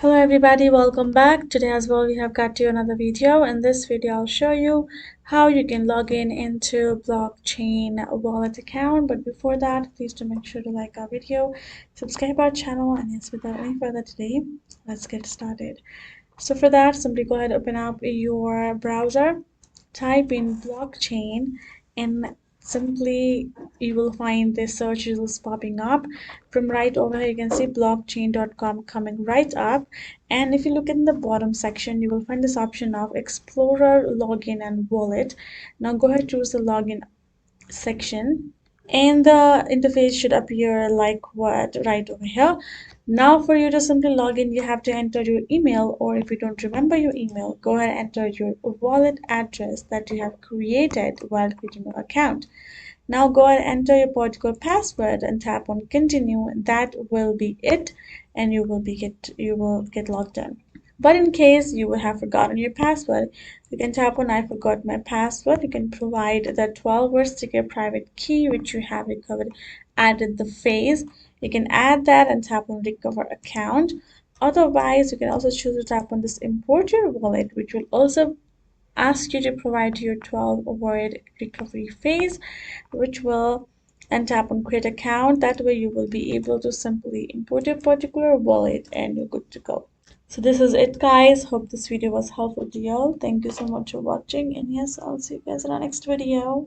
Hello everybody, welcome back. Today as well we have got you another video. In this video I'll show you how you can log in into blockchain wallet account. But before that, please do make sure to like our video, subscribe our channel, and yes, without any further delay, let's get started. So for that, simply go ahead, open up your browser, type in blockchain, and simply you will find this search results popping up. From right over here you can see blockchain.com coming right up, and if you look in the bottom section you will find this option of explorer, login, and wallet. Now go ahead, choose the login section, and the interface should appear like what right over here. Now for you to simply log in, you have to enter your email, or if you don't remember your email, go ahead and enter your wallet address that you have created while creating your account. Now go ahead and enter your particular password and tap on continue. That will be it, and you will get logged in. But in case you would have forgotten your password, you can tap on I forgot my password. You can provide the 12-word secret private key which you have recovered at the phase. You can add that and tap on recover account. Otherwise, you can also choose to tap on this import your wallet, which will also ask you to provide your 12-word recovery phase, which will, and tap on create account. That way you will be able to simply import your particular wallet and you're good to go. So this is it, guys. Hope this video was helpful to you all. Thank you so much for watching, and yes, I'll see you guys in our next video.